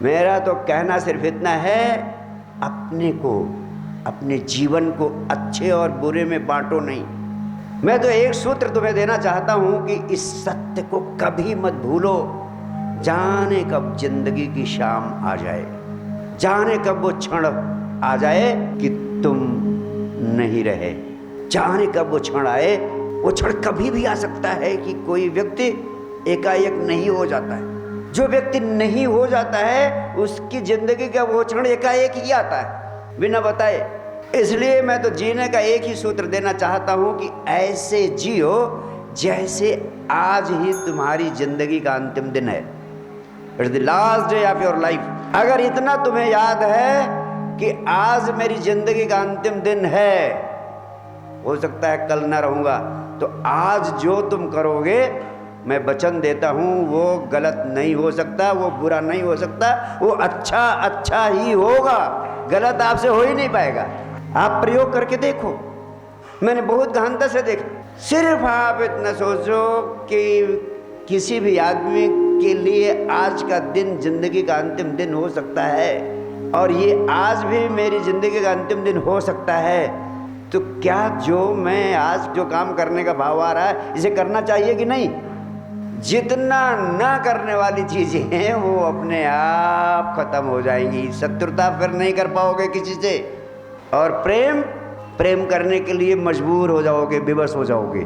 मेरा तो कहना सिर्फ इतना है, अपने को, अपने जीवन को अच्छे और बुरे में बांटो नहीं। मैं तो एक सूत्र तुम्हें देना चाहता हूं कि इस सत्य को कभी मत भूलो। जाने कब जिंदगी की शाम आ जाए, जाने कब वो क्षण आ जाए कि तुम नहीं रहे, जाने कब वो क्षण आए। वो क्षण कभी भी आ सकता है कि कोई व्यक्ति एकाएक नहीं हो जाता है। जो व्यक्ति नहीं हो जाता है उसकी जिंदगी का वो क्षण एकाएक ही आता है बिना बताए। इसलिए मैं तो जीने का एक ही सूत्र देना चाहता हूं कि ऐसे जियो जैसे आज ही तुम्हारी जिंदगी का अंतिम दिन है। It's the last day of your life. अगर इतना तुम्हें याद है कि आज मेरी जिंदगी का अंतिम दिन है, हो सकता है कल ना रहूंगा, तो आज जो तुम करोगे मैं वचन देता हूं वो गलत नहीं हो सकता, वो बुरा नहीं हो सकता, वो अच्छा अच्छा ही होगा। गलत आपसे हो ही नहीं पाएगा। आप प्रयोग करके देखो, मैंने बहुत गहनता से देखा। सिर्फ आप इतना सोचो कि किसी भी आदमी के लिए आज का दिन जिंदगी का अंतिम दिन हो सकता है और ये आज भी मेरी जिंदगी का अंतिम दिन हो सकता है, तो क्या जो मैं आज जो काम करने का भाव आ रहा है इसे करना चाहिए कि नहीं? जितना ना करने वाली चीजें हैं वो अपने आप खत्म हो जाएंगी। शत्रुता फिर नहीं कर पाओगे किसी से, और प्रेम करने के लिए मजबूर हो जाओगे, विवश हो जाओगे।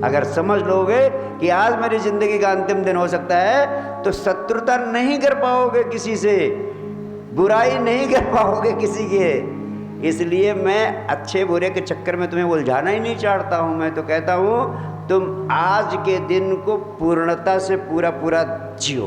अगर समझ लोगे कि आज मेरी जिंदगी का अंतिम दिन हो सकता है तो शत्रुता नहीं कर पाओगे किसी से, बुराई नहीं कर पाओगे किसी के। इसलिए मैं अच्छे बुरे के चक्कर में तुम्हें उलझाना ही नहीं चाहता हूं। मैं तो कहता हूं तुम आज के दिन को पूर्णता से पूरा पूरा जियो,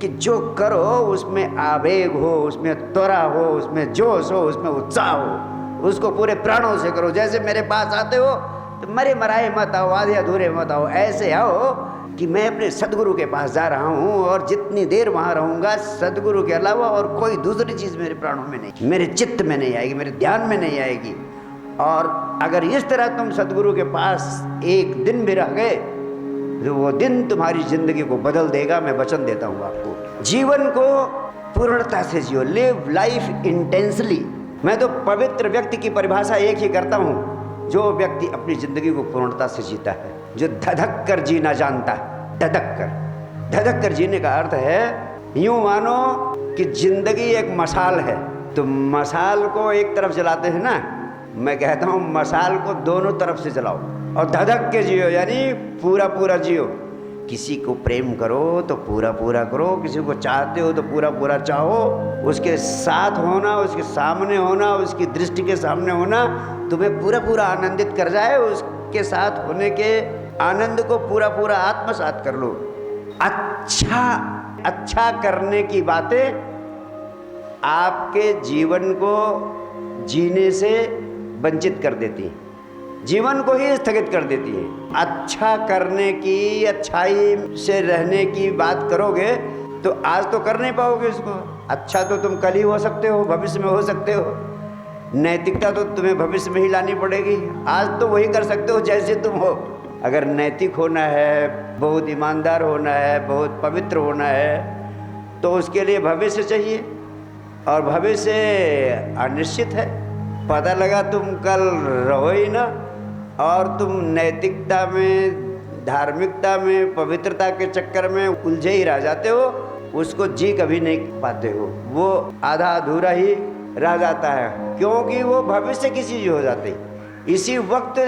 कि जो करो उसमें आवेग हो, उसमें त्वरा हो, उसमें जोश हो, उसमें उत्साह हो, उसको पूरे प्राणों से करो। जैसे मेरे पास आते हो तो मरे मराए मत आओ, आधे अधूरे मत आओ, ऐसे आओ कि मैं अपने सदगुरु के पास जा रहा हूँ और जितनी देर वहाँ रहूँगा सदगुरु के अलावा और कोई दूसरी चीज़ मेरे प्राणों में नहीं, मेरे चित्त में नहीं आएगी, मेरे ध्यान में नहीं आएगी। और अगर इस तरह तुम सदगुरु के पास एक दिन भी रह गए तो वो दिन तुम्हारी जिंदगी को बदल देगा। मैं वचन देता हूँ आपको। जीवन को पूर्णता से जियो, लिव लाइफ इंटेंसली। मैं तो पवित्र व्यक्ति की परिभाषा एक ही करता हूँ, जो व्यक्ति अपनी जिंदगी को पूर्णता से जीता है, जो धधक कर जीना जानता है। धधक कर जीने का अर्थ है, यूं मानो कि जिंदगी एक मशाल है, तो मशाल को एक तरफ जलाते हैं ना, मैं कहता हूँ मशाल को दोनों तरफ से जलाओ और धधक के जियो, यानी पूरा पूरा जियो। किसी को प्रेम करो तो पूरा पूरा करो, किसी को चाहते हो तो पूरा पूरा चाहो, उसके साथ होना, उसके सामने होना, उसकी दृष्टि के सामने होना तुम्हें पूरा पूरा आनंदित कर जाए। उसके साथ होने के आनंद को पूरा पूरा आत्मसात कर लो। अच्छा करने की बातें आपके जीवन को जीने से वंचित कर देती हैं, जीवन को ही स्थगित कर देती है। अच्छा करने की, अच्छाई से रहने की बात करोगे तो आज तो कर नहीं पाओगे इसको। अच्छा तो तुम कल ही हो सकते हो, भविष्य में हो सकते हो। नैतिकता तो तुम्हें भविष्य में ही लानी पड़ेगी, आज तो वही कर सकते हो जैसे तुम हो। अगर नैतिक होना है, बहुत ईमानदार होना है, बहुत पवित्र होना है, तो उसके लिए भविष्य चाहिए, और भविष्य अनिश्चित है। पता लगा तुम कल रहो ही ना, और तुम नैतिकता में, धार्मिकता में, पवित्रता के चक्कर में उलझे ही रह जाते हो, उसको जी कभी नहीं पाते हो। वो आधा अधूरा ही रह जाता है, क्योंकि वो भविष्य की चीज हो जाती। इसी वक्त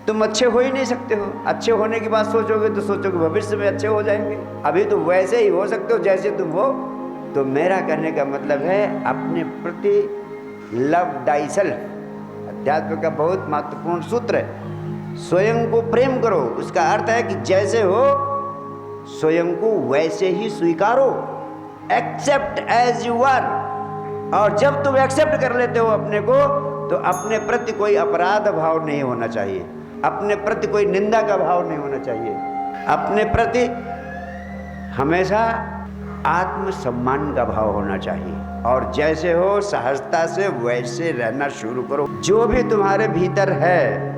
तुम अच्छे हो ही नहीं सकते हो। अच्छे होने की बात सोचोगे तो सोचोगे भविष्य में अच्छे हो जाएंगे, अभी तो वैसे ही हो सकते हो जैसे तुम हो। तो मेरा कहने का मतलब है, अपने प्रति लव डाइसेल्फ अध्यात्म का बहुत महत्वपूर्ण सूत्र है। स्वयं को प्रेम करो, उसका अर्थ है कि जैसे हो स्वयं को वैसे ही स्वीकारो। Accept as you are. और जब तुम एक्सेप्ट कर लेते हो अपने को, तो अपने प्रति कोई अपराध भाव नहीं होना चाहिए, अपने प्रति कोई निंदा का भाव नहीं होना चाहिए, अपने प्रति हमेशा आत्मसम्मान का भाव होना चाहिए। और जैसे हो सहजता से वैसे रहना शुरू करो। जो भी तुम्हारे भीतर है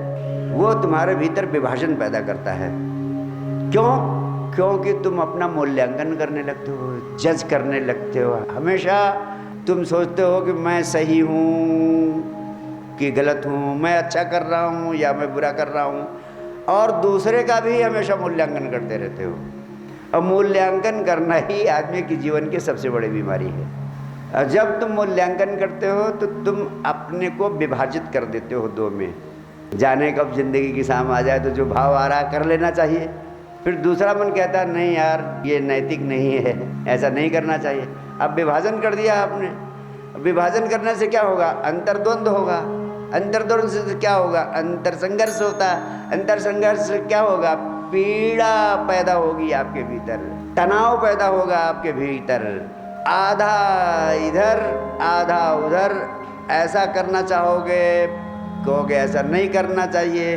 वो तुम्हारे भीतर विभाजन पैदा करता है। क्यों? क्योंकि तुम अपना मूल्यांकन करने लगते हो, जज करने लगते हो। हमेशा तुम सोचते हो कि मैं सही हूँ कि गलत हूँ, मैं अच्छा कर रहा हूँ या मैं बुरा कर रहा हूँ, और दूसरे का भी हमेशा मूल्यांकन करते रहते हो। और मूल्यांकन करना ही आदमी की जीवन की सबसे बड़ी बीमारी है। और जब तुम मूल्यांकन करते हो तो तुम अपने को विभाजित कर देते हो दो में। जाने कब जिंदगी की शाम आ जाए तो जो भाव आ रहा कर लेना चाहिए, फिर दूसरा मन कहता है नहीं यार ये नैतिक नहीं है, ऐसा नहीं करना चाहिए। अब विभाजन कर दिया आपने। विभाजन करने से क्या होगा? अंतर्द्वंद होगा। अंतर्द्वंद से क्या होगा? अंतर संघर्ष होता है। अंतर संघर्ष से क्या होगा? पीड़ा पैदा होगी आपके भीतर, तनाव पैदा होगा आपके भीतर। आधा इधर आधा उधर, ऐसा करना चाहोगे, कहोगे ऐसा नहीं करना चाहिए,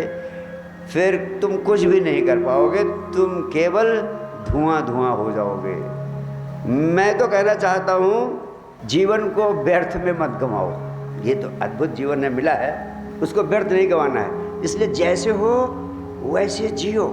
फिर तुम कुछ भी नहीं कर पाओगे, तुम केवल धुआं धुआं हो जाओगे। मैं तो कहना चाहता हूँ जीवन को व्यर्थ में मत गंवाओ। ये तो अद्भुत जीवन है मिला है, उसको व्यर्थ नहीं गंवाना है। इसलिए जैसे हो वैसे जियो।